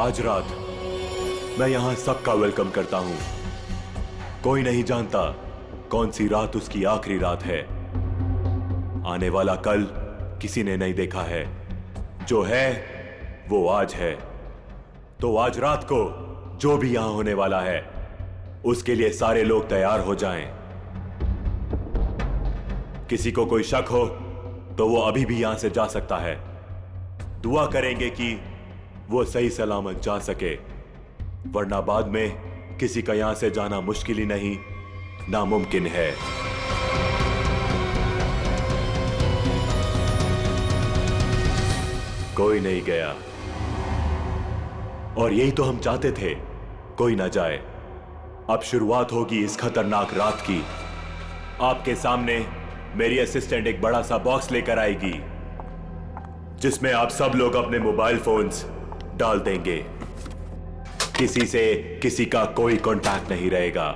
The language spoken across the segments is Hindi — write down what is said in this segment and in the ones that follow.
आज रात मैं यहां सबका वेलकम करता हूं। कोई नहीं जानता कौन सी रात उसकी आखिरी रात है। आने वाला कल किसी ने नहीं देखा है। जो है वो आज है। तो आज रात को जो भी यहां होने वाला है उसके लिए सारे लोग तैयार हो जाएं। किसी को कोई शक हो तो वो अभी भी यहां से जा सकता है। दुआ करेंगे कि वो सही सलामत जा सके, वरना बाद में किसी का यहां से जाना मुश्किल ही नहीं, नामुमकिन है। कोई नहीं गया और यही तो हम चाहते थे, कोई ना जाए। अब शुरुआत होगी इस खतरनाक रात की। आपके सामने मेरी असिस्टेंट एक बड़ा सा बॉक्स लेकर आएगी जिसमें आप सब लोग अपने मोबाइल फोन्स डाल देंगे। किसी से किसी का कोई कांटेक्ट नहीं रहेगा।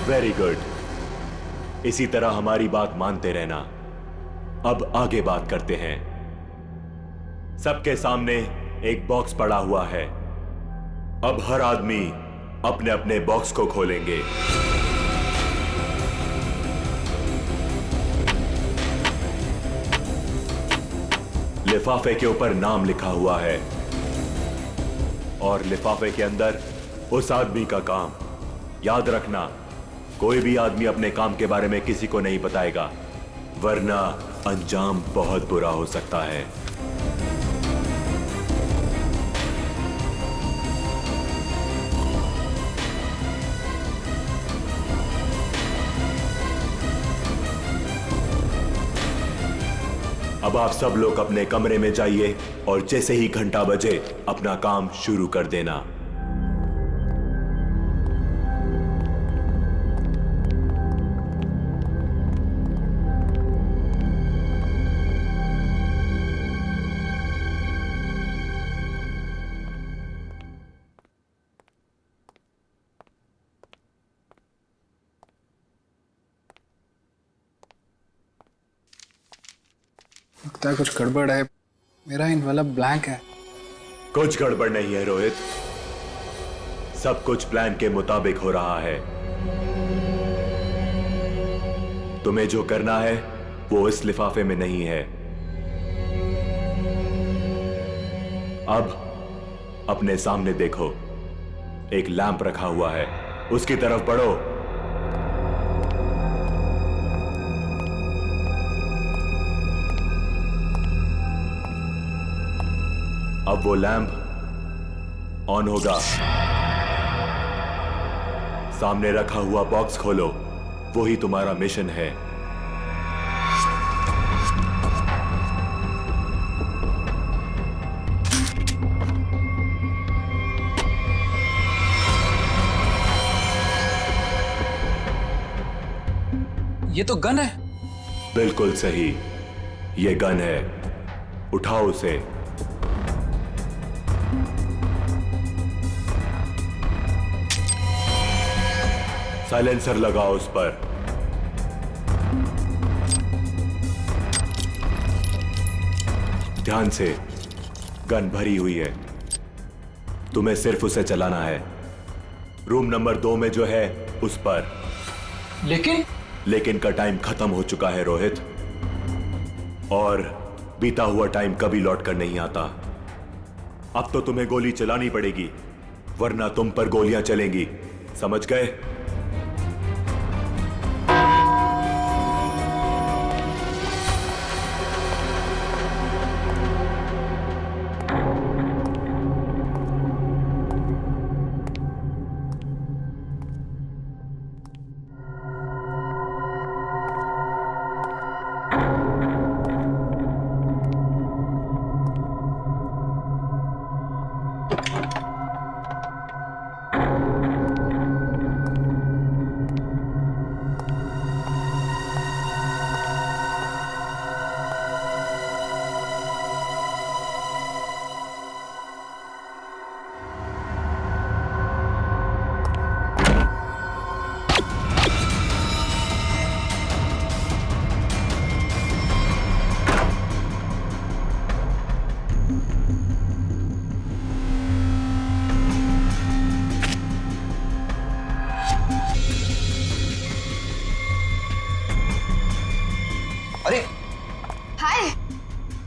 Very good. इसी तरह हमारी बात मानते रहना। अब आगे बात करते हैं। सबके सामने एक बॉक्स पड़ा हुआ है। अब हर आदमी अपने अपने बॉक्स को खोलेंगे। लिफाफे के ऊपर नाम लिखा हुआ है और लिफाफे के अंदर उस आदमी का काम। याद रखना, कोई भी आदमी अपने काम के बारे में किसी को नहीं बताएगा, वरना अंजाम बहुत बुरा हो सकता है। अब आप सब लोग अपने कमरे में जाइए और जैसे ही घंटा बजे अपना काम शुरू कर देना। लगता है कुछ गड़बड़ है। मेरा इनवेलप ब्लैंक है। कुछ गड़बड़ नहीं है रोहित, सब कुछ प्लान के मुताबिक हो रहा है। तुम्हें जो करना है वो इस लिफाफे में नहीं है। अब अपने सामने देखो, एक लैंप रखा हुआ है, उसकी तरफ बढ़ो। अब वो लैंप ऑन होगा। सामने रखा हुआ बॉक्स खोलो, वही तुम्हारा मिशन है। ये तो गन है। बिल्कुल सही, ये गन है। उठाओ उसे। साइलेंसर लगाओ उस पर। ध्यान से, गन भरी हुई है, तुम्हें सिर्फ उसे चलाना है। रूम नंबर 2 में जो है उस पर। लेकिन का टाइम खत्म हो चुका है रोहित, और बीता हुआ टाइम कभी लौट कर नहीं आता। अब तो तुम्हें गोली चलानी पड़ेगी, वरना तुम पर गोलियां चलेंगी, समझ गए?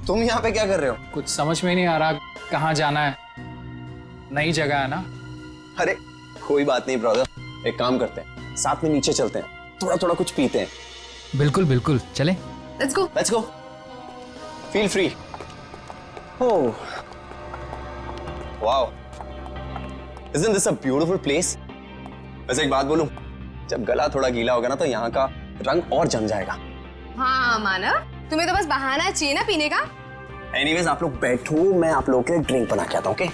तुम यहाँ पे क्या कर रहे हो? कुछ समझ में नहीं आ रहा कहाँ जाना है। नई जगह है ना। अरे कोई बात नहीं ब्रदर, एक काम करते हैं, साथ में नीचे चलते हैं, थोड़ा थोड़ा कुछ पीते हैं। बिल्कुल बिल्कुल, चले। Let's go. Feel free. Oh wow, isn't this a beautiful place? वैसे एक बात बोलूं, जब गला थोड़ा गीला होगा ना तो यहाँ का रंग और जम जाएगा। हाँ मानव, तुम्हें तो बस बहाना चाहिए ना पीने का। एनीवेज आप लोग बैठो, मैं आप लोगों के लिए ड्रिंक बना के आता हूँ। ओके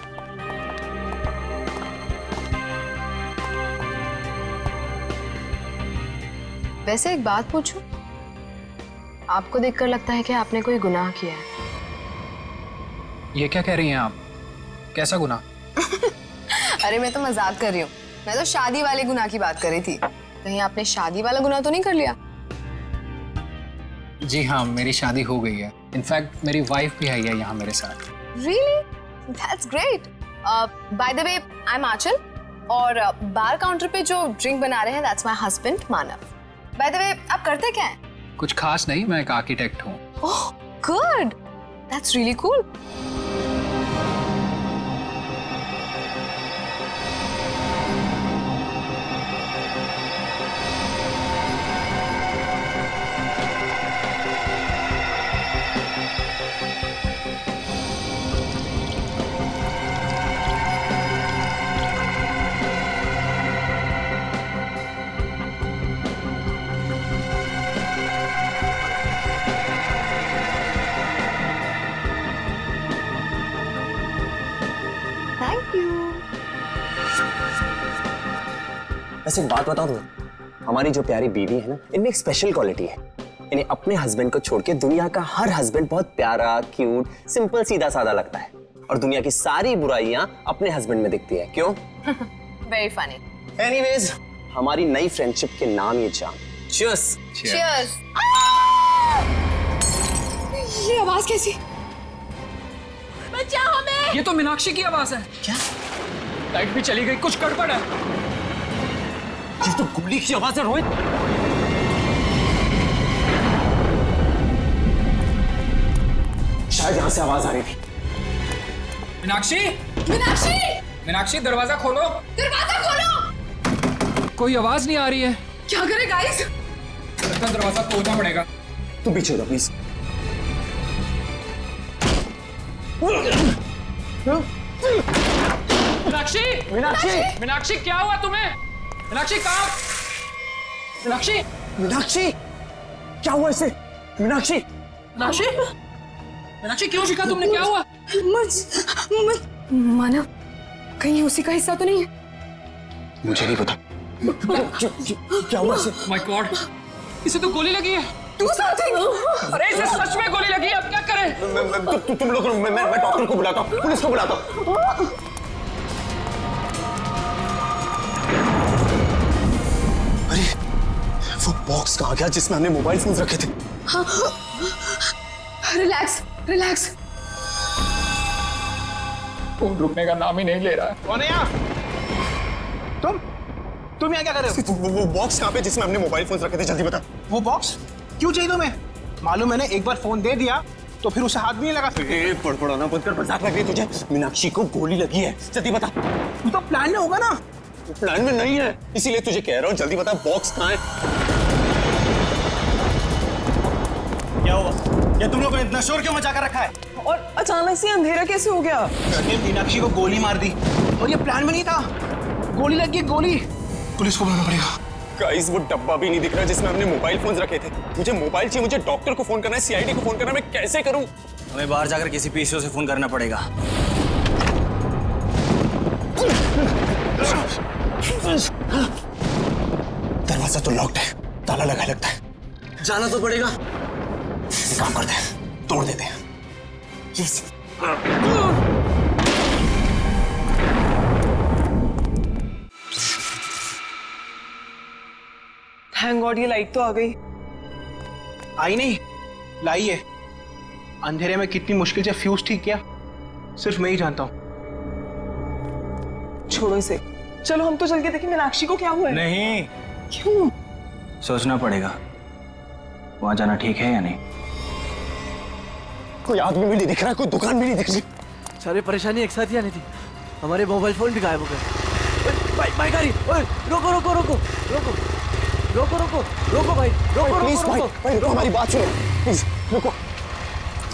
वैसे एक बात पूछूं, आपको देखकर लगता है कि आपने कोई गुनाह किया है। ये क्या कह रही हैं आप? कैसा गुनाह? अरे मैं तो मजाक कर रही हूँ, मैं तो शादी वाले गुनाह की बात कर रही थी। कहीं आपने शादी वाला गुनाह तो नहीं कर लिया? जी हाँ, मेरी शादी हो गई है। इनफैक्ट मेरी वाइफ भी आई है यहाँ मेरे साथ। Really? That's great. By the way, I'm आंचल और बार काउंटर पे जो ड्रिंक बना रहे हैं that's my husband Manav. By the way, आप करते क्या हैं? कुछ खास नहीं, मैं एक आर्किटेक्ट हूँ। Oh, good. That's really cool. Thank you. वैसे एक बात बताऊं तुम्हें, हमारी जो प्यारी बीवी है ना, इनमें एक स्पेशल क्वालिटी है। इन्हें अपने हस्बैंड को छोड़ के दुनिया का हर हस्बैंड बहुत प्यारा, क्यूट, सिंपल, सीधा साधा लगता है और दुनिया की सारी बुराइयां अपने हस्बैंड में दिखती है। क्यों? Very funny. एनीवेज, हमारी नई फ्रेंडशिप के नाम ये जान। Cheers. Cheers. ये आवाज कैसी? बचाओ हमें! ये तो मीनाक्षी की आवाज है। क्या? लाइट भी चली गई, कुछ गड़बड़ है। ये तो गोली की आवाज है रोहित। शायद यहां से आवाज आ रही थी। मीनाक्षी! मीनाक्षी! मीनाक्षी, दरवाजा खोलो। दरवाजा खोलो! कोई आवाज नहीं आ रही है। क्या करे गाइस? लगता है दरवाजा तोड़ना पड़ेगा। तुम पीछे हो प्लीज। मीनाक्षी! मीनाक्षी! मीनाक्षी, क्या हुआ तुम्हें? मीनाक्षी कहाँ? मीनाक्षी! मीनाक्षी! क्या हुआ इसे? मीनाक्षी! मीनाक्षी! मीनाक्षी, क्यों चिल्ला तुमने? क्या हुआ? मानव, कहीं उसी का हिस्सा तो नहीं है? मुझे नहीं पता। क्या हुआ इसे? माय गॉड, इसे तो गोली लगी है। Do something! अरे इसे सच में गोली लगी है, अब क्या करें? तुम लोग, मैं डॉक्टर को बुलाता हूँ, पुलिस को बुलाता हूँ। अरे वो बॉक्स कहाँ गया जिसमें हमने मोबाइल फोन रखे थे? Relax, relax. फोन रुकने का नाम ही नहीं ले रहा है। कौन है यहाँ? तुम यहाँ क्या कर रहे हो? वो बॉक्स कहाँ पे जिसमें हमने मोबाइल फोन रखे थे? जल्दी बता। वो बॉक्स क्यों चाहिए तुम्हें? मालूम मैंने एक बार फोन दे दिया तो फिर उसे हाथ भी नहीं लगा सकते। पड़पड़ाना बंद कर, मजाक लग रही है तुझे। मीनाक्षी को गोली लगी है, जल्दी बता। तू तो प्लान में होगा ना। प्लान में नहीं है, इसीलिए तुझे कह रहा हूँ, जल्दी बता बॉक्स कहाँ है? क्या हुआ? क्या तुम लोगों ने इतना शोर क्यों मचा कर रखा है? और अचानक से अंधेरा कैसे हो गया? मीनाक्षी को गोली मार दी और ये प्लान में नहीं था। गोली लग गई, गोली। पुलिस को बुलाना पड़ेगा। गाइस, वो डब्बा भी नहीं दिख रहा जिसमें हमने मोबाइल फोन रखे थे। मुझे मोबाइल चाहिए, मुझे डॉक्टर को फोन करना है, सीआईडी को फोन करना है, मैं कैसे करूं? हमें बाहर जाकर किसी पीसीओ से फोन करना पड़ेगा। दरवाजा तो लॉक्ड है, ताला लगा लगता है। जाना तो पड़ेगा। एक काम करते हैं, तोड़ देते हैं। यस। थैंक गॉड ये लाइट तो आ गई। आई नहीं, लाई है। अंधेरे में कितनी मुश्किल से फ्यूज ठीक किया, सिर्फ मैं ही जानता हूँ। छोड़ो इसे, चलो हम तो चल के देखें मीनाक्षी को क्या हुआ है। नहीं, क्यों? सोचना पड़ेगा वहां जाना ठीक है या नहीं। कोई आदमी भी नहीं दिख रहा है, कोई दुकान भी नहीं दिख रही। सारी परेशानी एक साथ ही आनी थी। हमारे मोबाइल फोन भी गायब हो गए। भाई गाड़ी, ओए रोको रोको रोको रोको रोको रोको रोको भाई, रोको प्लीज रोको भाई, रोको। भाई रुको, हमारी बात सुनो प्लीज, रुको।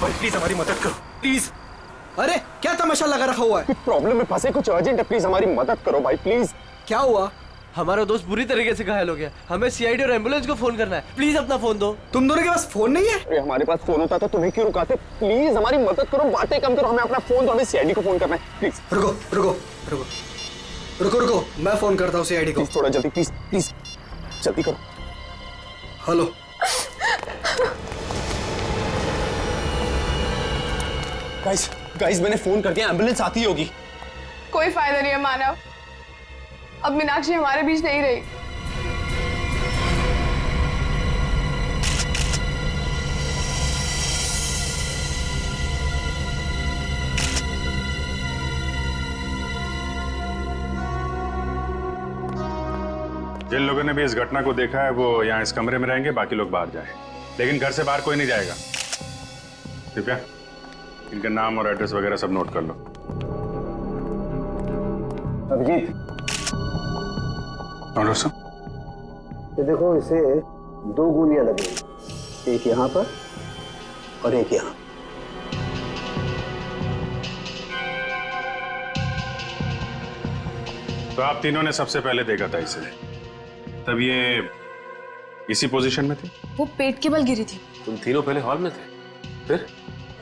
भाई प्लीज हमारी मदद करो प्लीज। अरे क्या तमाशा लगा रखा हुआ है? कुछ प्रॉब्लम में फंसे, कुछ अर्जेंट है, प्लीज हमारी मदद करो भाई प्लीज। क्या हुआ? हमारा दोस्त बुरी तरीके से घायल हो गया, हमें सीआईडी और एम्बुलेंस को फोन करना है। प्लीज अपना फोन दो। तुम दोनों के पास फोन नहीं है? अरे हमारे पास फोन होता तो तुम्हें क्यों रुकाते? प्लीज हमारी मदद करो, बातें कम करो, हमें अपना फोन दो, हमें सीआईडी को फोन करना है प्लीज। रुको रुको रुको रुको रुको, मैं फोन करता हूँ सीआईडी को। प्लीज थोड़ा जल्दी, प्लीज प्लीज जल्दी करो। हेलो। गाइस गाइस मैंने फोन कर दिया, एम्बुलेंस आती होगी। कोई फायदा नहीं है मानव, अब मीनाक्षी हमारे बीच नहीं रही। जिन लोगों ने भी इस घटना को देखा है वो यहाँ इस कमरे में रहेंगे, बाकी लोग बाहर जाएं। लेकिन घर से बाहर कोई नहीं जाएगा। कृपया इनका नाम और एड्रेस वगैरह सब नोट कर लो। अभिजीत, और सब ये देखो, इसे 2 गोलियां लगी, एक यहाँ पर और एक यहाँ। तो आप तीनों ने सबसे पहले देखा था इसे, तब ये इसी पोजीशन में थी? वो पेट के बल गिरी थी। तुम तीनों पहले हॉल में थे, फिर?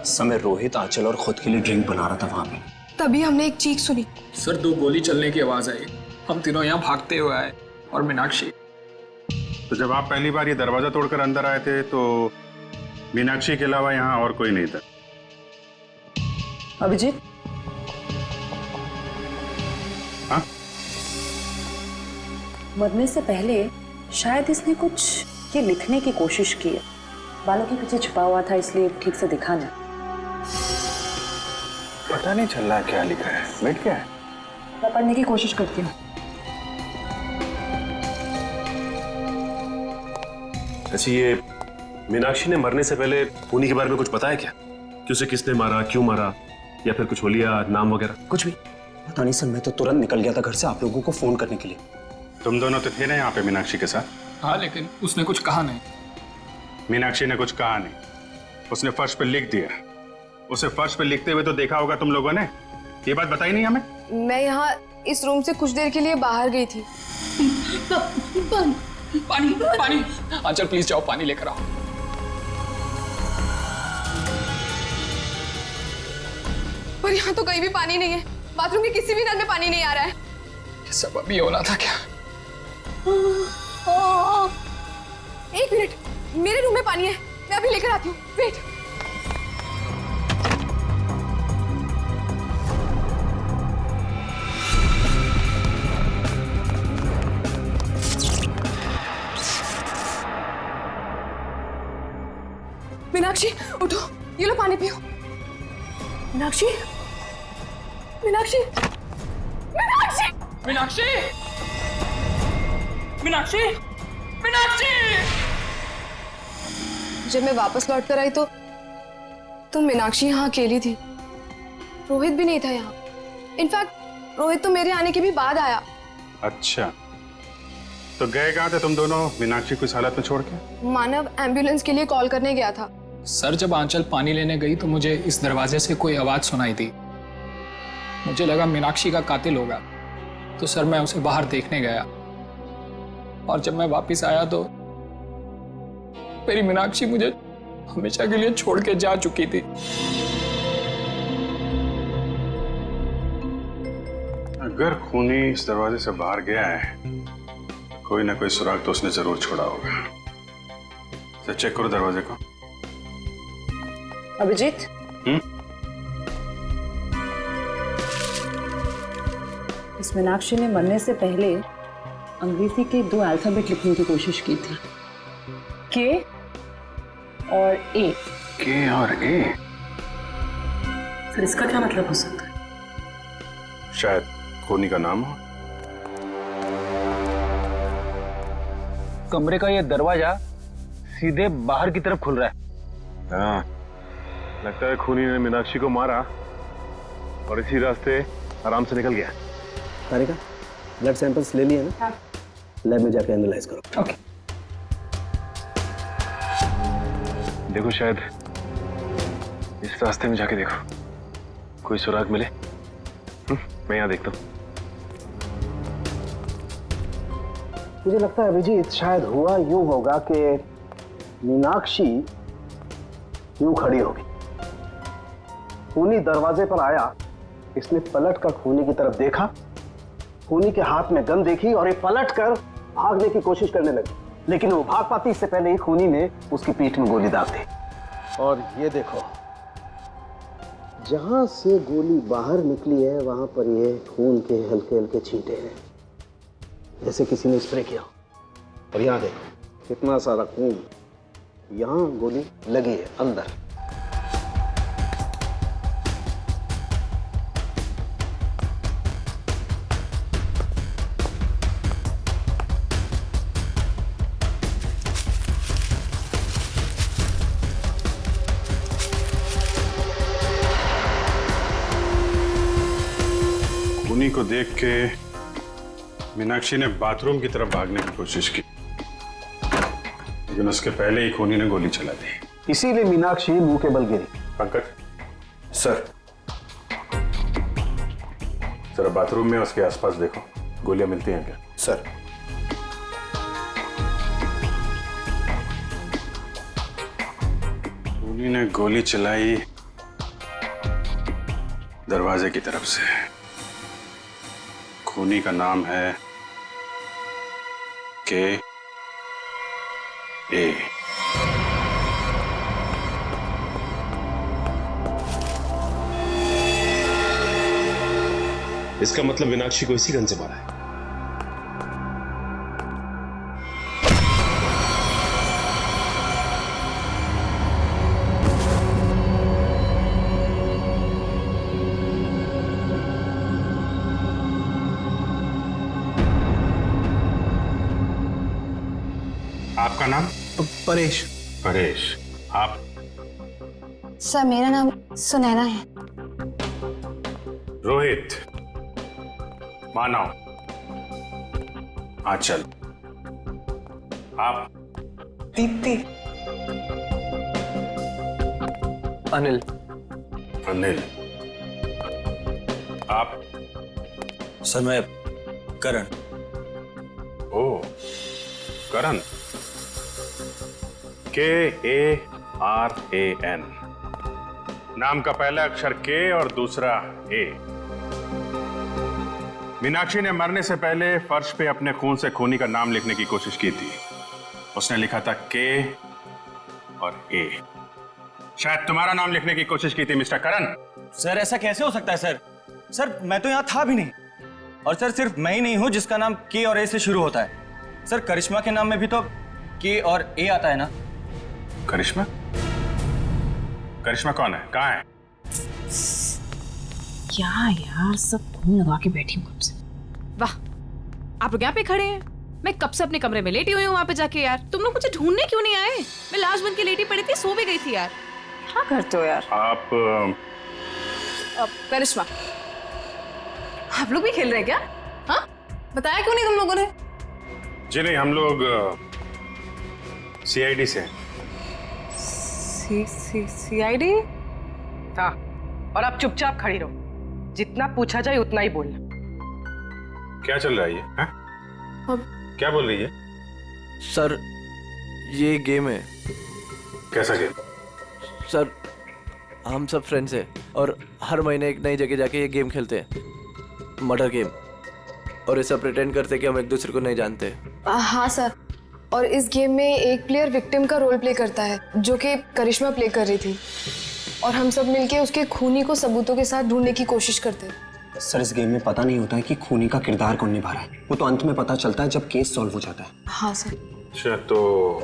समय रोहित, आंचल और खुद के लिए ड्रिंक बना रहा था वहां पे। तभी हमने एक चीख सुनी। सर 2 गोली चलने की आवाज आई, हम तीनों यहाँ भागते हुए आए और मीनाक्षी। तो जब आप पहली बार ये दरवाजा तोड़कर अंदर आए थे तो मीनाक्षी के अलावा यहाँ और कोई नहीं था? अभिजीत, हाँ? मरने से पहले शायद इसने कुछ ये लिखने की कोशिश की है। बालों के पीछे छुपा हुआ था इसलिए ठीक से दिखा नहीं। पता नहीं चल रहा क्या लिखा है। बैठ क्या है? मैं पढ़ने की कोशिश करती हूँ। अच्छा, ये मीनाक्षी ने मरने से पहले खूनी के बारे में कुछ बताया क्या? कि उसे किसने मारा, क्यों मारा, या फिर कुछ होलिया, नाम वगैरह? कुछ भी पता नहीं सर, मैं तो तुरंत निकल गया था घर से आप लोगों को फोन करने के लिए। तुम दोनों तो थे ना यहाँ पे मीनाक्षी के साथ? हाँ लेकिन उसने कुछ कहा नहीं। मीनाक्षी ने कुछ कहा नहीं, उसने फर्श पे लिख दिया। उसे फर्श पे लिखते हुए तो देखा होगा तुम लोगों ने, ये बात बताई नहीं हमें? मैं यहाँ इस रूम से कुछ देर के लिए बाहर गई थी। पानी पानी, आंचल प्लीज जाओ पानी लेकर आओ। पर यहाँ तो कहीं भी पानी नहीं है, बाथरूम के किसी भी नल में पानी नहीं आ रहा है। ये सब अभी होना था क्या? एक मिनट, मेरे रूम में पानी है, मैं अभी लेकर आती हूँ। वेट। मीनाक्षी उठो, ये लो पानी पियो। मीनाक्षी, मीनाक्षी, मीनाक्षी, मीनाक्षी, मीनाक्षी, मीनाक्षी। जब मैं वापस लौट कर आई तो मीनाक्षी यहाँ अकेली थी। रोहित भी नहीं था यहाँ। इनफैक्ट रोहित तो मेरे आने के भी बाद आया। अच्छा, तो गए कहाँ थे तुम दोनों मीनाक्षी को इस हालत में छोड़ के? मानव एम्बुलेंस के लिए कॉल करने गया था। सर जब आंचल पानी लेने गई तो मुझे इस दरवाजे से कोई आवाज सुनाई दी। मुझे लगा मीनाक्षी का कातिल होगा, तो सर मैं उसे बाहर देखने गया। और जब मैं वापस आया तो मेरी मीनाक्षी मुझे हमेशा के लिए छोड़ के जा चुकी थी। अगर खूनी इस दरवाजे से बाहर गया है, कोई ना कोई सुराग तो उसने जरूर छोड़ा होगा। तो चेक करो दरवाजे को। अभिजीत, इस मीनाक्षी ने मरने से पहले अंग्रेजी के 2 अल्फाबेट लिखने की कोशिश की थी, के और ए। के और ए? सर इसका क्या मतलब हो सकता है? शायद खूनी का नाम हो। कमरे का ये दरवाजा सीधे बाहर की तरफ खुल रहा है। हाँ, लगता है खूनी ने मीनाक्षी को मारा और इसी रास्ते आराम से निकल गया। तारिका, ब्लड सैंपल्स ले लिए ना? लैब में जाके एनालाइज करो। ओके। देखो शायद इस रास्ते में जाके देखो, कोई सुराग मिले। मैं यहाँ देखता हूँ। मुझे लगता है अभिजीत शायद हुआ यूं होगा कि मीनाक्षी यूं खड़ी होगी, खूनी दरवाजे पर आया, इसने पलट कर खूनी की तरफ देखा, खूनी के हाथ में गन देखी और ये पलट कर भागने की कोशिश करने लगी, लेकिन वो भाग पाती इससे पहले ही खूनी ने उसकी पीठ में गोली दाग दी। और ये देखो, जहां से गोली बाहर निकली है वहां पर ये खून के हल्के हल्के छींटे हैं, जैसे किसी ने स्प्रे किया। और यहाँ देखो कितना सारा खून, यहाँ गोली लगी है अंदर। खूनी को देख के मीनाक्षी ने बाथरूम की तरफ भागने की कोशिश की, लेकिन उसके पहले ही खूनी ने गोली चला दी। इसीलिए मीनाक्षी मुंह के बल गिरी। पंकज सर, जरा बाथरूम में उसके आसपास देखो, गोलियां मिलती हैं क्या? सर। खूनी ने गोली चलाई दरवाजे की तरफ से। खूनी का नाम है के ए। इसका मतलब मीनाक्षी को इसी गन से मारा है। आपका नाम? परेश। परेश। आप? सर मेरा नाम सुनैना है। रोहित, मानव, आंचल। आप? दीप्ति। अनिल। अनिल। आप? सर मैं करण। ओ, करण। KARAN। नाम का पहला अक्षर के और दूसरा ए। मीनाक्षी ने मरने से पहले फर्श पे अपने खून से खूनी का नाम लिखने की कोशिश की थी। उसने लिखा था के और ए। शायद तुम्हारा नाम लिखने की कोशिश की थी मिस्टर करण। सर ऐसा कैसे हो सकता है सर? सर मैं तो यहाँ था भी नहीं। और सर सिर्फ मैं ही नहीं हूँ जिसका नाम के और ए से शुरू होता है। सर करिश्मा के नाम में भी तो के और ए आता है ना? करिश्मा? करिश्मा कौन है? कहाँ है? क्या यार, सब खून लगा के बैठी हूँ कब से। वाह, आप लोग यहाँ पे खड़े हैं, मैं कब से अपने कमरे में लेटी हुई हूँ वहाँ पे जाके। यार तुम लोग मुझे ढूंढने क्यों नहीं आए? मैं लाश बन के लेटी पड़ी थी, सो भी गई थी यार। क्या करते हो यार आप? करिश्मा, आप लोग भी खेल रहे हैं क्या? हाँ, बताया क्यों नहीं तुम लोगों ने? जी नहीं, हम लोग CID से हैं। CID? हाँ, और आप चुपचाप खड़ी रहो, जितना पूछा जाए उतना ही बोलना। क्या चल रहा है ये? हैं? क्या बोल रही है? सर ये गेम है। कैसा गेम? सर हम सब फ्रेंड्स हैं और हर महीने एक नई जगह जाके ये गेम खेलते हैं, मर्डर गेम। और ऐसा प्रिटेंड करते हैं कि हम एक दूसरे को नहीं जानते। हाँ सर, और इस गेम में एक प्लेयर विक्टिम का रोल प्ले करता है, जो कि करिश्मा प्ले कर रही थी, और हम सब मिलके उसके खूनी को सबूतों के साथ ढूंढने की कोशिश करते हैं। सर इस गेम में पता नहीं होता है कि खूनी का किरदार कौन निभा रहा है, वो तो अंत में पता चलता है जब केस सॉल्व हो जाता है। हाँ सर। अच्छा, तो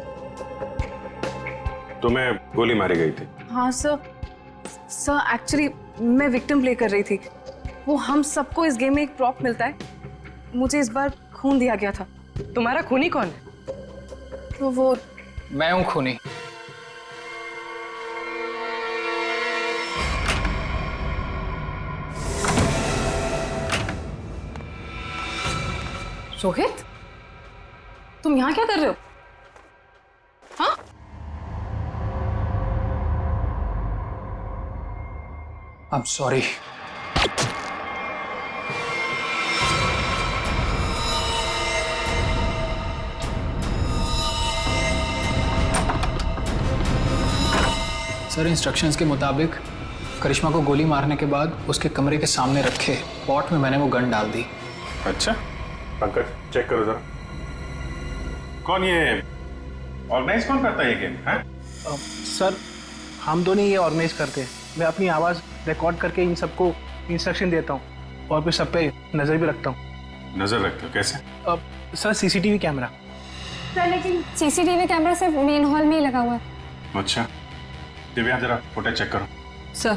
तुम्हें गोली मारी गई थी? हाँ सर, एक्चुअली मैं विक्टिम प्ले कर रही थी। वो हम सबको इस गेम में एक प्रॉप मिलता है, मुझे इस बार खून दिया गया था। तुम्हारा खूनी कौन है? मैं हूं खूनी। रोहित, तुम यहाँ क्या कर रहे हो? हाँ? I'm sorry. सर, इंस्ट्रक्शंस के मुताबिक करिश्मा को गोली मारने के बाद उसके कमरे के सामने रखे पॉट में मैंने वो गन डाल दी। अच्छा पंकज, चेक करो जरा। कौन ये ऑर्गेनाइज कौन करता है ये गेम है? सर, हम दोनों ये ऑर्गेनाइज करते हैं। मैं अपनी आवाज़ रिकॉर्ड करके इन सबको इंस्ट्रक्शन देता हूँ और फिर सब पे नज़र भी रखता हूँ। नजर रखते हो कैसे? Sir, CCTV camera. सर लेकिन सीसीटीवी कैमरा सिर्फ मेन हॉल में ही लगा हुआ है। अच्छा दिव्या, जरा फुटेज चेक करो। सर,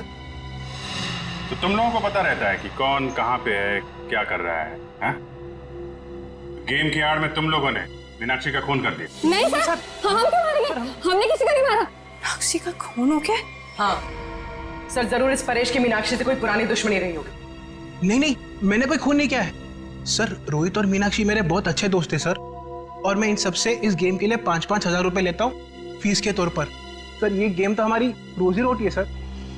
तो तुम लोगों को पता रहता है कि कौन कहाँ पे है, क्या कर रहा है, हा? गेम की आड़ में तुम लोगों ने मीनाक्षी का खून कर दिया। नहीं सर, हम क्यों मारेंगे? हमने किसी को नहीं मारा। मीनाक्षी का खून हो गया? हाँ सर, जरूर इस परेश की मीनाक्षी से कोई पुरानी दुश्मनी रही होगी। नहीं नहीं, मैंने कोई खून नहीं किया है सर। रोहित और मीनाक्षी मेरे बहुत अच्छे दोस्त हैं सर, और मैं इन सबसे इस गेम के लिए 5-5 हज़ार रुपए लेता हूँ फीस के तौर पर। सर, ये गेम तो हमारी रोजी रोटी है सर,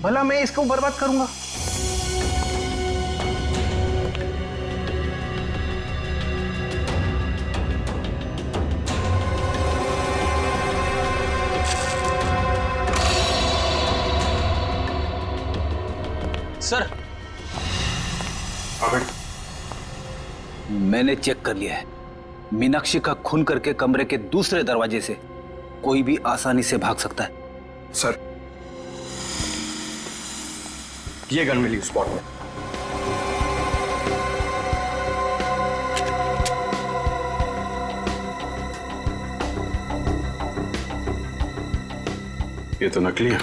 भला मैं इसको बर्बाद करूंगा? सर, मैंने चेक कर लिया है। मीनाक्षी का खून करके कमरे के दूसरे दरवाजे से कोई भी आसानी से भाग सकता है। सर, ये गन मिली उस स्पॉट में। ये तो नकली है।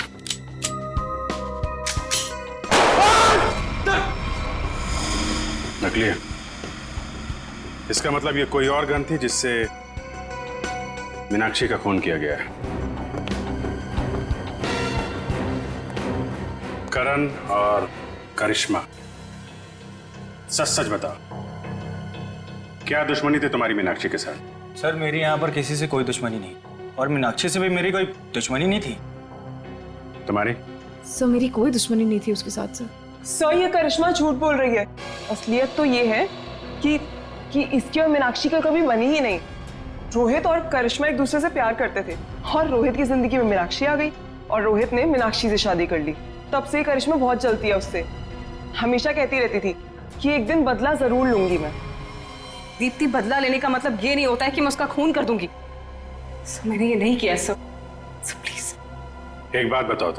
नकली है, इसका मतलब ये कोई और गन थी जिससे मीनाक्षी का खून किया गया है। करण और करिश्मा, सच सच बताओ, क्या दुश्मनी थी तुम्हारी मीनाक्षी के साथ? सर मेरी यहाँ पर किसी से कोई दुश्मनी नहीं, और मीनाक्षी से भी मेरी कोई दुश्मनी नहीं थी। तुम्हारी? सर, मेरी कोई दुश्मनी नहीं थी उसके साथ सर। सर, ये करिश्मा झूठ बोल रही है। असलियत तो ये है कि इसकी और मीनाक्षी का कभी बनी ही नहीं। रोहित और करिश्मा एक दूसरे से प्यार करते थे, और रोहित की जिंदगी में मीनाक्षी आ गई और रोहित ने मीनाक्षी से शादी कर ली। तब से करिश्मा बहुत जलती है उससे। हमेशा कहती रहती थी कि एक दिन बदला जरूर लूंगी मैं। दीप्ति, बदला लेने का मतलब ये नहीं होता है कि मैं उसका खून कर दूंगी। सर, मैंने ये नहीं किया सर। Sir please. एक बात बताओ,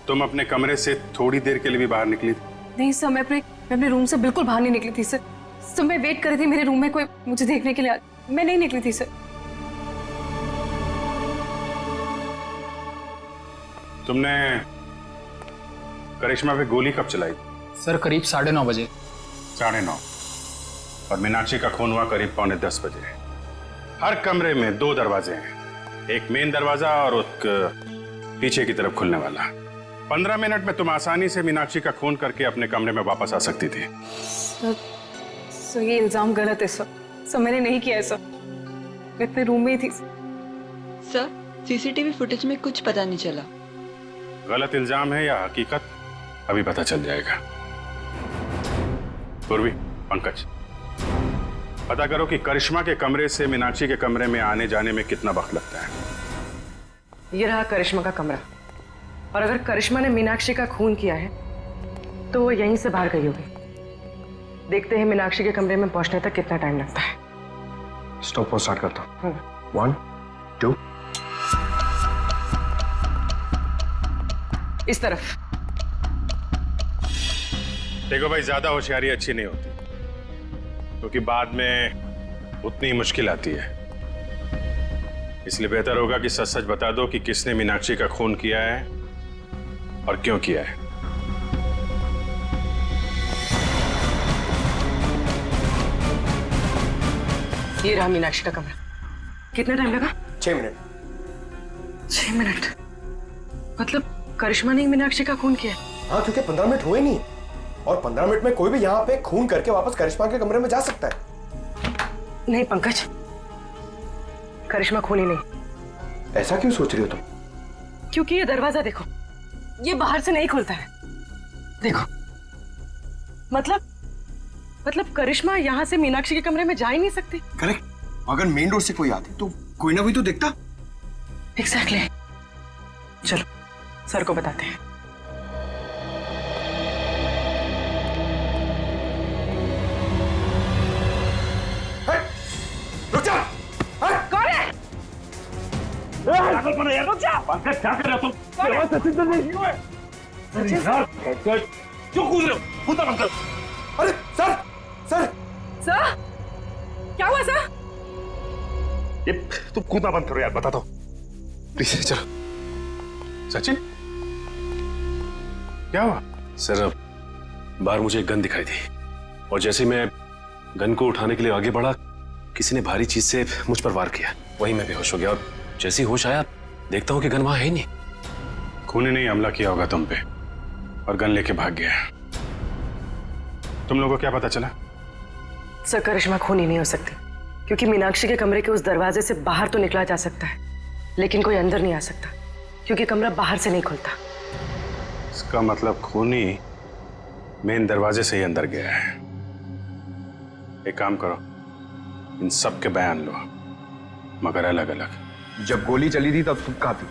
तुम अपने कमरे से थोड़ी देर के लिए भी बाहर निकली थी? नहीं सर, मैं अपने रूम से बिल्कुल बाहर नहीं निकली थी सर। सर, मैं वेट कर रही थी मेरे रूम में कोई मुझे देखने के लिए। मैं नहीं निकली थी सर। तुमने करिश्मा पे गोली कब चलाई? सर, करीब 9:30 बजे। 9:30, और मीनाक्षी का खून हुआ करीब 9:45 बजे। हर कमरे में 2 दरवाजे हैं, एक मेन दरवाजा और एक पीछे की तरफ खुलने वाला। 15 मिनट में तुम आसानी से मीनाक्षी का खून करके अपने कमरे में वापस आ सकती थी। सर, ये इल्जाम गलत है सर। सर, मैंने नहीं किया है सर। मैं अपने रूम में ही थी सर। सीसीटीवी फुटेज में कुछ पता नहीं चला। गलत इल्जाम है या हकीकत, अभी पता चल जाएगा। पूर्वी, पंकज, पता करो कि करिश्मा के कमरे से मीनाक्षी के कमरे में आने जाने में कितना वक्त लगता है। ये रहा करिश्मा का कमरा, और अगर करिश्मा ने मीनाक्षी का खून किया है तो वो यहीं से बाहर गई होगी। देखते हैं मीनाक्षी के कमरे में पहुंचने तक कितना टाइम लगता है। स्टॉप स्टार्ट करता हूँ। 1 2। इस तरफ। देखो भाई, ज्यादा होशियारी अच्छी नहीं होती, क्योंकि बाद में उतनी मुश्किल आती है। इसलिए बेहतर होगा कि सच सच बता दो कि किसने मीनाक्षी का खून किया है और क्यों किया है। ये रहा मीनाक्षी का कमरा। कितना टाइम लगा? 6 मिनट। 6 मिनट? मतलब करिश्मा ने मीनाक्षी का खून किया? हाँ, क्योंकि 15 मिनट हुए नहीं, और 15 मिनट में कोई भी यहाँ पे खून करके वापस करिश्मा के कमरे में जा सकता है। नहीं पंकज, करिश्मा खूनी नहीं। ऐसा क्यों सोच रही हो तुम? क्योंकि ये दरवाजा देखो, ये बाहर से नहीं खुलता है। देखो, मतलब करिश्मा यहाँ से मीनाक्षी के कमरे में जा ही नहीं सकती। करेक्ट। अगर मेन डोर से कोई आती तो कोई ना कोई तो देखता। एग्जैक्टली। चलो सर को बताते हैं। रुक जा। कौन है? रुक जा। पंकज क्या कर रहे हो तुम? सचिन नहीं है। क्यों कूद रहे हो? कूदा बंद करो। अरे सर, सर क्या हुआ सर? ये तुम कूदना बंद करो यार, बता दो प्लीज। चलो सचिन, क्या हुआ? सर बाहर मुझे एक गन दिखाई दी और जैसे मैं गन को उठाने के लिए आगे बढ़ा, किसी ने भारी चीज से मुझ पर वार किया। वहीं मैं बेहोश हो गया और जैसे ही होश आया देखता हूं कि गन वहां है ही नहीं। खूनी ने हमला किया होगा तुम पे और गन लेके भाग गया। तुम लोगों को क्या पता चला? सर करिश्मा खूनी नहीं हो सकती, क्योंकि मीनाक्षी के कमरे के उस दरवाजे से बाहर तो निकला जा सकता है, लेकिन कोई अंदर नहीं आ सकता, क्योंकि कमरा बाहर से नहीं खुलता। इसका मतलब खूनी मेन दरवाजे से ही अंदर गया है। एक काम करो, इन सब के बयान लो, मगर अलग अलग। जब गोली चली थी तब तुम कहाँ थी?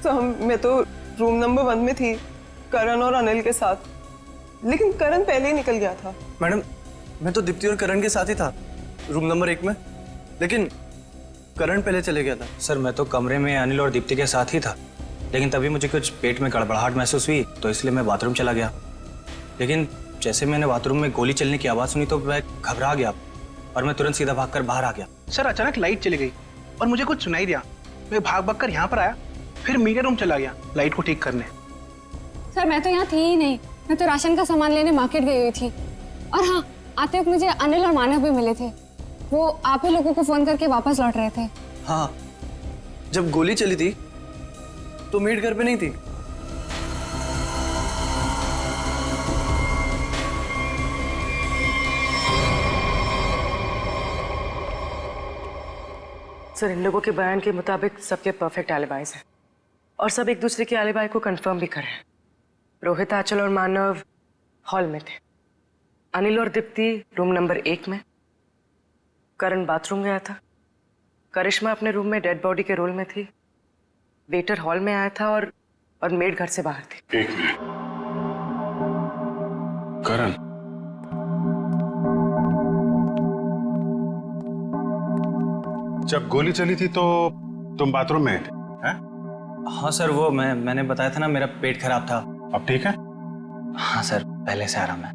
तो मैं तो रूम नंबर 1 में थी, करण और अनिल के साथ, लेकिन करण पहले ही निकल गया था। मैडम, मैं तो दीप्ति और करण के साथ ही था रूम नंबर 1 में, लेकिन करण पहले चले गया था। सर मैं तो कमरे में अनिल और दीप्ति के साथ ही था, लेकिन तभी मुझे कुछ पेट में गड़बड़ाहट महसूस हुई, तो इसलिए मैं बाथरूम चला गया। लेकिन जैसे मैंने बाथरूम में गोली चलने की आवाज़ सुनी तो मैं घबरा गया और मैं तुरंत सीधा भागकर बाहर आ गया। सर अचानक लाइट चली गई और मुझे कुछ सुनाई दिया। मैं भाग कर यहाँ पर आया, फिर मीडिया रूम चला गया लाइट को ठीक करने। सर मैं तो यहाँ थी ही नहीं, मैं तो राशन का सामान लेने मार्केट गई हुई थी। और हाँ, आते वक्त मुझे अनिल और मानव भी मिले थे, वो आप ही लोगों को फोन करके वापस लौट रहे थे। हाँ, जब गोली चली थी तो मेड घर पे नहीं थी। सर इन लोगों के बयान के मुताबिक सबके परफेक्ट एलिबाइज हैं और सब एक दूसरे के एलिबाई को कंफर्म भी कर रहे हैं। रोहित, आंचल और मानव हॉल में थे, अनिल और दीप्ति रूम नंबर 1 में, करण बाथरूम गया था, करिश्मा अपने रूम में डेड बॉडी के रोल में थी, वेटर हॉल में आया था और मेड घर से बाहर थी। एक मिनट, करण, जब गोली चली थी तो तुम बाथरूम में थे? हैं? हाँ सर, वो मैंने बताया था ना, मेरा पेट खराब था। अब ठीक है? हाँ सर, पहले से आराम है।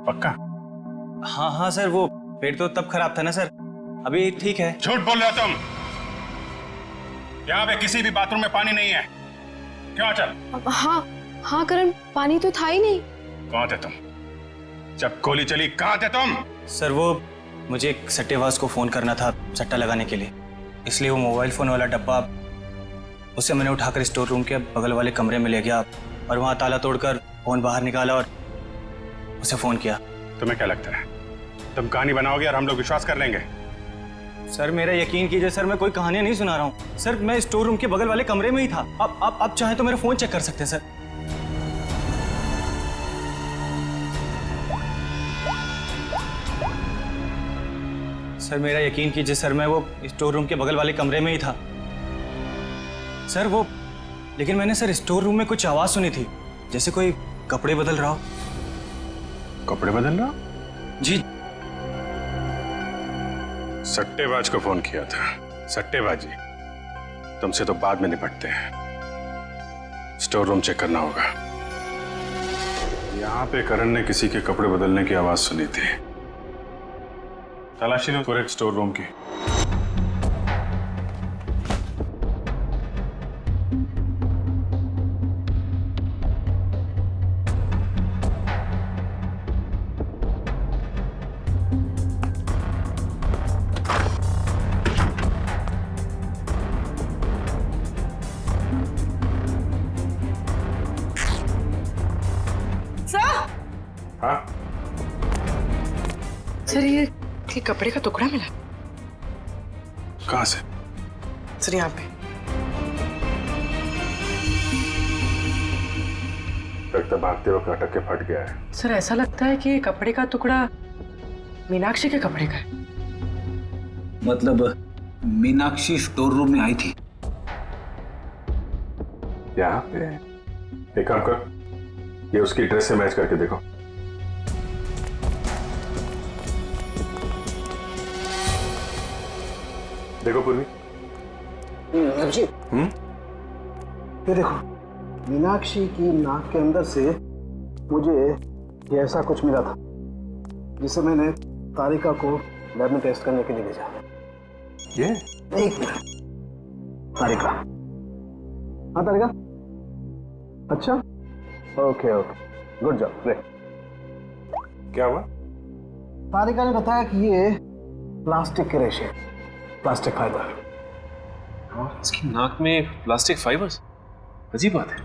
पक्का? हाँ सर, वो पेट तो तब खराब था ना सर, अभी ठीक है। झूठ बोल रहे हो तुम। यहाँ पे किसी भी बाथरूम में पानी नहीं है। क्यों आंचल? हाँ करण, पानी तो था ही नहीं। कहाँ थे तुम जब गोली चली? कहाँ थे तुम? सर वो मुझे एक सट्टेबाज को फोन करना था सट्टा लगाने के लिए, इसलिए वो मोबाइल फोन वाला डब्बा उसे मैंने उठाकर स्टोर रूम के बगल वाले कमरे में ले गया और वहां ताला तोड़कर फोन बाहर निकाला और उसे फोन किया। तुम्हें क्या लगता है तुम कहानी बनाओगे और हम लोग विश्वास कर लेंगे? सर मेरा यकीन कीजिए सर, मैं कोई कहानियां नहीं सुना रहा हूँ सर, मैं स्टोर रूम के बगल वाले कमरे में ही था। आप चाहें तो मेरा फोन चेक कर सकते हैं सर। सर मेरा यकीन कीजिए सर, मैं वो स्टोर रूम के बगल वाले कमरे में ही था सर। वो लेकिन मैंने सर स्टोर रूम में कुछ आवाज सुनी थी, जैसे कोई कपड़े बदल रहा हो। कपड़े बदल रहा? जी। सट्टेबाज को फोन किया था। सट्टेबाजी तुमसे तो बाद में निपटते हैं, स्टोर रूम चेक करना होगा। यहाँ पे करण ने किसी के कपड़े बदलने की आवाज सुनी थी। तलाशी लो पूरे स्टोर रूम की। सर ये कपड़े का टुकड़ा मिला? कहाँ से? सर यहाँ पे। लगता भागते वक्त अटक के फट गया है। सर ऐसा लगता है कि ये कपड़े का टुकड़ा मीनाक्षी के कपड़े का है। मतलब मीनाक्षी स्टोर रूम में आई थी? यहाँ पे एक काम कर, ये उसकी ड्रेस से मैच करके देखो। देखो पूर्वी। अभिजीत, ये देखो, मीनाक्षी की नाक के अंदर से मुझे ये ऐसा कुछ मिला था जिसे मैंने तारिका को लैब में टेस्ट करने के लिए भेजा। ये एक मिनट, तारिका। हाँ तारिका, अच्छा, okay okay, good job, great. क्या हुआ? तारिका ने बताया कि ये प्लास्टिक के रेशे, प्लास्टिक फाइबर। इसकी नाक में प्लास्टिक फाइबर्स? अजीब बात है।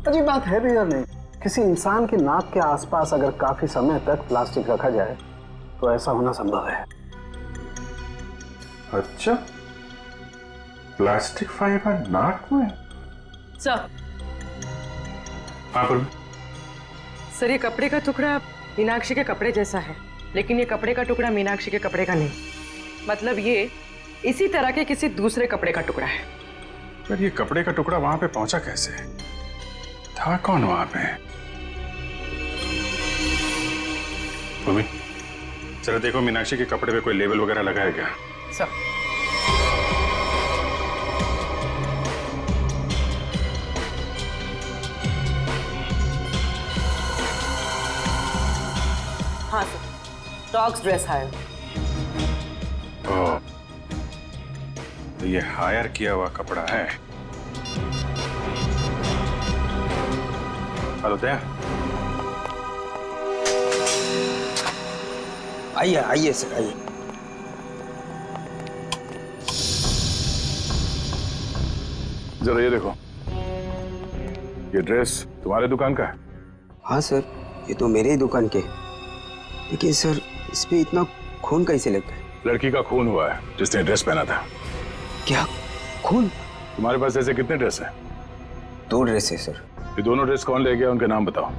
अजीब बात है भी या नहीं, किसी इंसान की नाक के आसपास अगर काफी समय तक प्लास्टिक रखा जाए तो ऐसा होना संभव है। अच्छा, प्लास्टिक फाइबर नाक में? सर। हाँ पूर्वी। सर ये कपड़े का टुकड़ा मीनाक्षी के कपड़े जैसा है, लेकिन ये कपड़े का टुकड़ा मीनाक्षी के कपड़े का नहीं। मतलब ये इसी तरह के किसी दूसरे कपड़े का टुकड़ा है। पर ये कपड़े का टुकड़ा वहां पे पहुंचा कैसे? था कौन वहां पे? पूर्वी, चलो देखो मीनाक्षी के कपड़े पे कोई लेबल वगैरह लगा है क्या? सर। हाँ सर, डॉग्स ड्रेस हायर। ओह, तो ये हायर किया हुआ कपड़ा है। हेलो दया। आइए आइए सर, आइए। जरा ये देखो, ये ड्रेस तुम्हारे दुकान का है? हाँ सर, ये तो मेरे ही दुकान के। लेकिन सर इस पे इतना खून कैसे लग गया? लड़की का खून हुआ है जिसने ड्रेस पहना था। क्या खून? तुम्हारे पास ऐसे कितने ड्रेस हैं? 2 ड्रेस है सर। ये दोनों ड्रेस कौन ले गया, उनके नाम बताओ।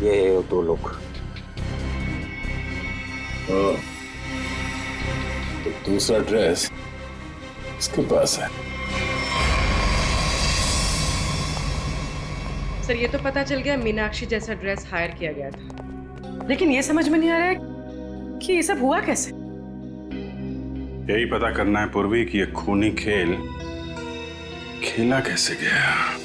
ये 2 लोग। तो दूसरा ड्रेस इसके पास है। सर ये तो पता चल गया मीनाक्षी जैसा ड्रेस हायर किया गया था, लेकिन ये समझ में नहीं आ रहा है कि ये सब हुआ कैसे। यही पता करना है पूर्वी कि ये खूनी खेल खेला कैसे गया।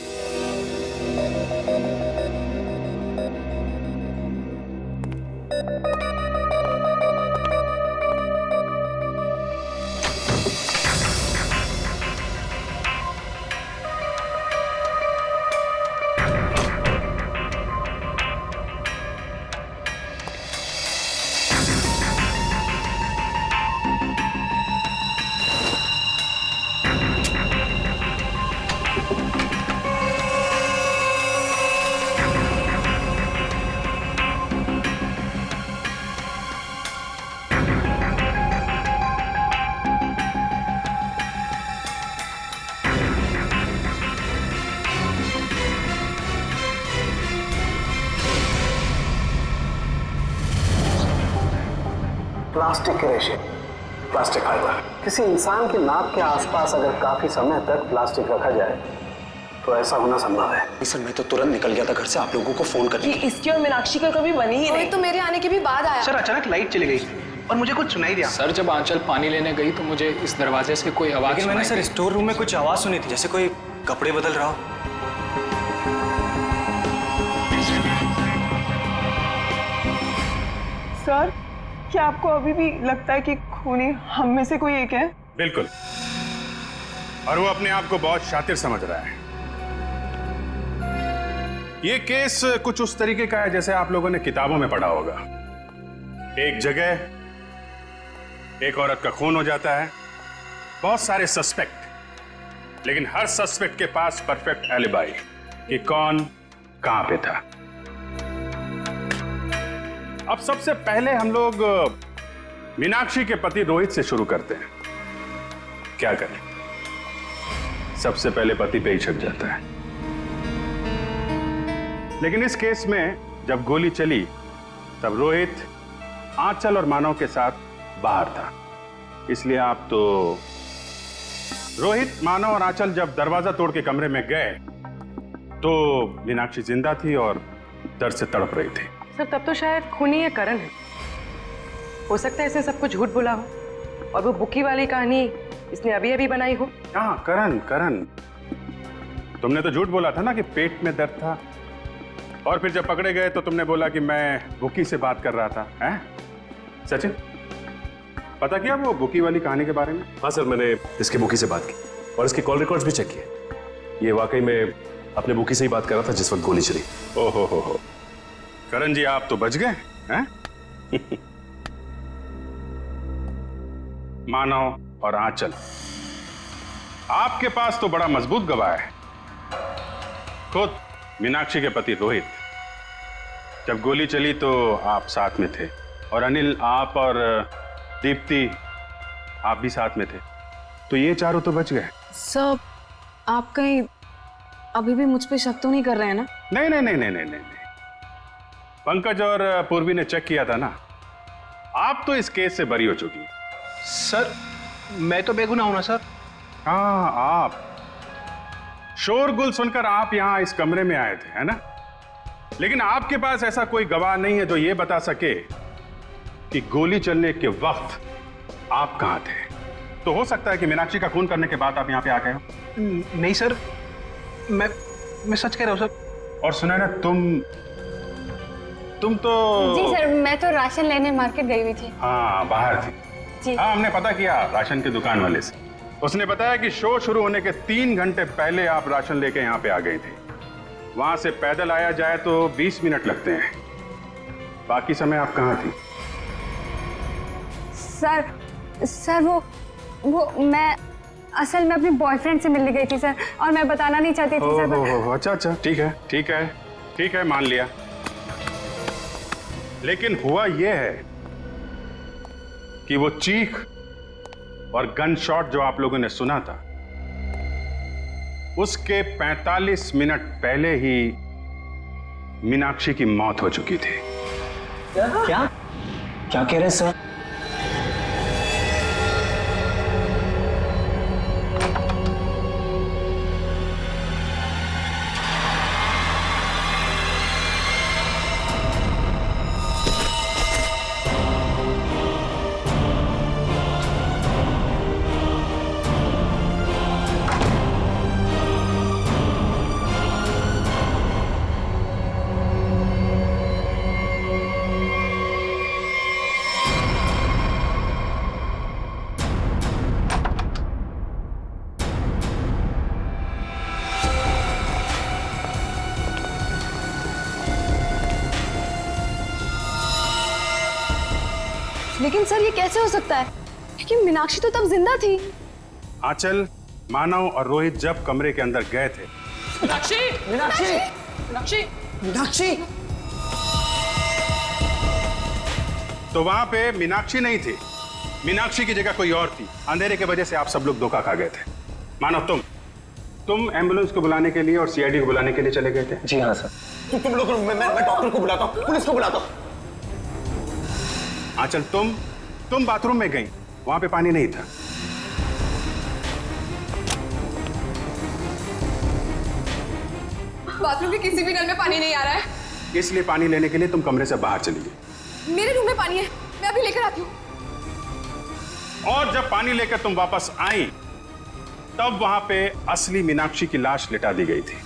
प्लास्टिक के रेशे, प्लास्टिक फाइबर। किसी इंसान की नाक के आसपास अगर काफी समय तक प्लास्टिक रखा जाए तो ऐसा होना संभव है। सर मैं तो तुरंत निकल गया था घर से आप लोगों को फोन करने। इसकी और मीनाक्षी का कभी बनी ही नहीं। तो मेरे आने के भी बाद आया। सर अचानक लाइट चली गई और मुझे कुछ सुनाई दिया। सर जब आंचल पानी लेने गई तो मुझे इस दरवाजे से कोई आवाज लेकिन मैंने सर स्टोर रूम में कुछ आवाज सुनी थी, जैसे कोई कपड़े बदल रहा हो। सर क्या आपको अभी भी लगता है कि खूनी हम में से कोई एक है? बिल्कुल, और वो अपने आप को बहुत शातिर समझ रहा है। ये केस कुछ उस तरीके का है जैसे आप लोगों ने किताबों में पढ़ा होगा। एक जगह एक औरत का खून हो जाता है, बहुत सारे सस्पेक्ट, लेकिन हर सस्पेक्ट के पास परफेक्ट एलिबाई कि कौन कहां पे था। अब सबसे पहले हम लोग मीनाक्षी के पति रोहित से शुरू करते हैं। क्या करें, सबसे पहले पति पे ही शक जाता है। लेकिन इस केस में जब गोली चली तब रोहित आंचल और मानव के साथ बाहर था, इसलिए आप तो रोहित, मानव और आंचल जब दरवाजा तोड़ के कमरे में गए तो मीनाक्षी जिंदा थी और दर्द से तड़प रही थी। सर तब तो शायद खूनी या करण है। हो सकता है इसे सब कुछ झूठ बोला हो और वो बुकी वाली कहानी इसने अभी अभी बनाई हो। हाँ, करण, तुमने तो झूठ बोला था ना कि पेट में दर्द था, और फिर जब पकड़े गए तो तुमने बोला कि मैं बुकी से बात कर रहा था। हैं? सचिन, पता किया वो बुकी वाली कहानी के बारे में? हाँ सर, मैंने इसके बुकी से बात की और इसके कॉल रिकॉर्ड्स भी चेक किए। ये वाकई में अपने बुकी से ही बात कर रहा था जिस वक्त गोली चली। ओहो हो, करण जी आप तो बच गए हैं। मानव और आंचल, आपके पास तो बड़ा मजबूत गवाह है। खुद मीनाक्षी के पति रोहित, जब गोली चली तो आप साथ में थे, और अनिल, आप और दीप्ति आप भी साथ में थे, तो ये चारों तो बच गए। सर आप कहीं अभी भी मुझ पे शक तो नहीं कर रहे हैं ना? नहीं। पंकज और पूर्वी ने चेक किया था ना, आप तो इस केस से बरी हो चुकी। सर मैं तो बेगुनाह हूं ना सर। हाँ, आप शोरगुल सुनकर आप यहां इस कमरे में आए थे, है ना? लेकिन आपके पास ऐसा कोई गवाह नहीं है जो ये बता सके कि गोली चलने के वक्त आप कहां थे। तो हो सकता है कि मीनाक्षी का खून करने के बाद आप यहां पे आ गए हो। नहीं सर, मैं सच कह रहा हूं सर। और सुना ना, तुम तो जी सर, मैं तो राशन लेने मार्केट गई हुई थी। हाँ, बाहर थी जी। हाँ, हमने पता किया राशन की दुकान वाले से। उसने बताया कि शो शुरू होने के 3 घंटे पहले आप राशन लेके यहाँ पे आ गई थी। वहां से पैदल आया जाए तो 20 मिनट लगते हैं। बाकी समय आप कहाँ थी? सर वो मैं असल में अपने बॉयफ्रेंड से मिलने गई थी सर, और मैं बताना नहीं चाहती थी सर। अच्छा, ठीक है, मान लिया। लेकिन हुआ यह है कि वो चीख और गन शॉट जो आप लोगों ने सुना था, उसके 45 मिनट पहले ही मीनाक्षी की मौत हो चुकी थी। क्या कह रहे हैं सर? लेकिन सर ये कैसे हो सकता है, क्योंकि मीनाक्षी तो तब जिंदा थी। आंचल, मानव और रोहित जब कमरे के अंदर गए थे, मीनाक्षी तो वहां पे मीनाक्षी नहीं थी। मीनाक्षी की जगह कोई और थी। अंधेरे की वजह से आप सब लोग धोखा खा गए थे। मानव, तुम एम्बुलेंस को बुलाने के लिए और सीआईडी को बुलाने के लिए चले गए थे। जी हाँ सर। तुम लोग, मैं डॉक्टर को बुलाता हूँ, पुलिस को बुलाता हूँ। आंचल, तुम बाथरूम में गई, वहां पे पानी नहीं था। बाथरूम के किसी भी नल में पानी नहीं आ रहा है, इसलिए पानी लेने के लिए तुम कमरे से बाहर चली गई। मेरे रूम में पानी है, मैं अभी लेकर आती हूँ। और जब पानी लेकर तुम वापस आई तब वहां पे असली मीनाक्षी की लाश लिटा दी गई थी।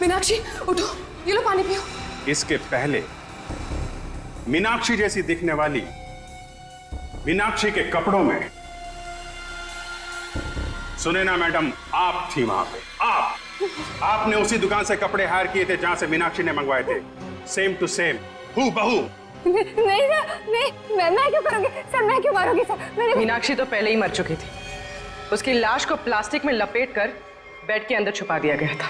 मीनाक्षी उठो, ये लो पानी पियो। इसके पहले मीनाक्षी जैसी दिखने वाली मीनाक्षी के कपड़ों में, सुने ना मैडम, आप थी वहां पे। आपने उसी दुकान से कपड़े हायर किए थे जहां से मीनाक्षी ने मंगवाए थे। सेम टू सेम, हूबहू। नहीं सर, नहीं, मैं क्यों करूंगी सर, मैं क्यों मारूंगी सर? मीनाक्षी तो पहले ही मर चुकी थी। उसकी लाश को प्लास्टिक में लपेट कर बेड के अंदर छुपा दिया गया था।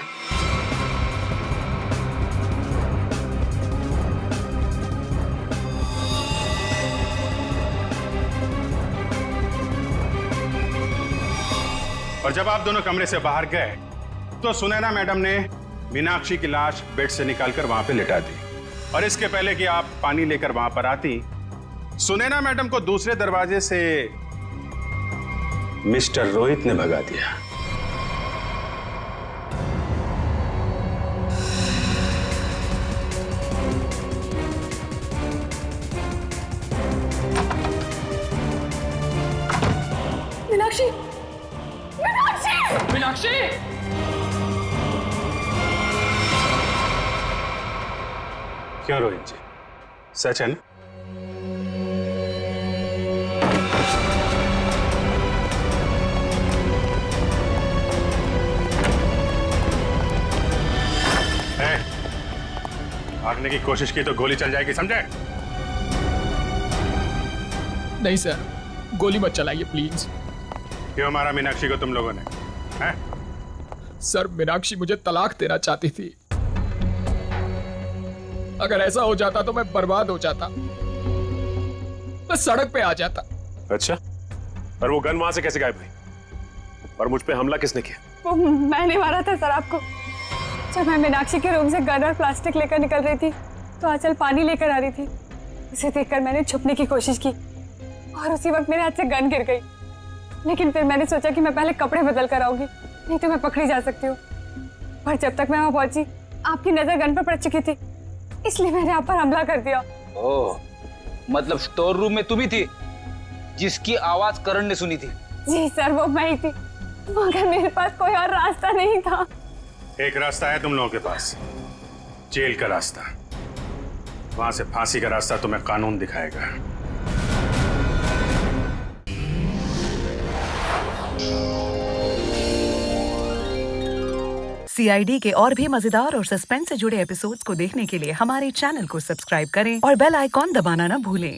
और जब आप दोनों कमरे से बाहर गए तो सुनैना मैडम ने मीनाक्षी की लाश बेड से निकालकर वहां पे लिटा दी। और इसके पहले कि आप पानी लेकर वहां पर आती, सुनैना मैडम को दूसरे दरवाजे से मिस्टर रोहित ने भगा दिया। मीनाक्षी, मीनाक्षी, मीनाक्षी! क्यों रोहित जी, सच है ना? भागने की कोशिश की तो गोली चल जाएगी, समझे? नहीं सर, गोली मत चलाइए प्लीज। क्यों मारा मीनाक्षी को तुम लोगों ने? हैं? सर, मीनाक्षी मुझे तलाक देना चाहती थी। अगर ऐसा हो जाता तो मैं बर्बाद हो जाता, मैं सड़क पे आ जाता। अच्छा, और वो गन वहां से कैसे गायब हुई? और मुझ पे हमला किसने किया? वो मैंने मारा था सर आपको। जब मैं मीनाक्षी के रूम से गन और प्लास्टिक लेकर निकल रही थी तो आंचल पानी लेकर आ रही थी। उसे देखकर मैंने छुपने की कोशिश की और उसी वक्त मेरे हाथ से गन गिर गई। लेकिन फिर मैंने सोचा कि मैं पहले कपड़े बदल कर आऊंगी, नहीं तो मैं पकड़ी जा सकती हूँ। पर जब तक मैं वहां पहुंची आपकी नजर गन पर पड़ चुकी थी, इसलिए मैंने आप पर हमला कर दिया। ओह, मतलब स्टोर रूम में तुम ही थी जिसकी आवाज करण ने सुनी थी? जी सर, वो मैं ही थी, मगर मेरे पास कोई और रास्ता नहीं था। एक रास्ता है तुम लोगों के पास, जेल का रास्ता। वहां से फांसी का रास्ता तुम्हें कानून दिखाएगा। CID के और भी मजेदार और सस्पेंस से जुड़े एपिसोड्स को देखने के लिए हमारे चैनल को सब्सक्राइब करें और बेल आइकॉन दबाना ना भूलें।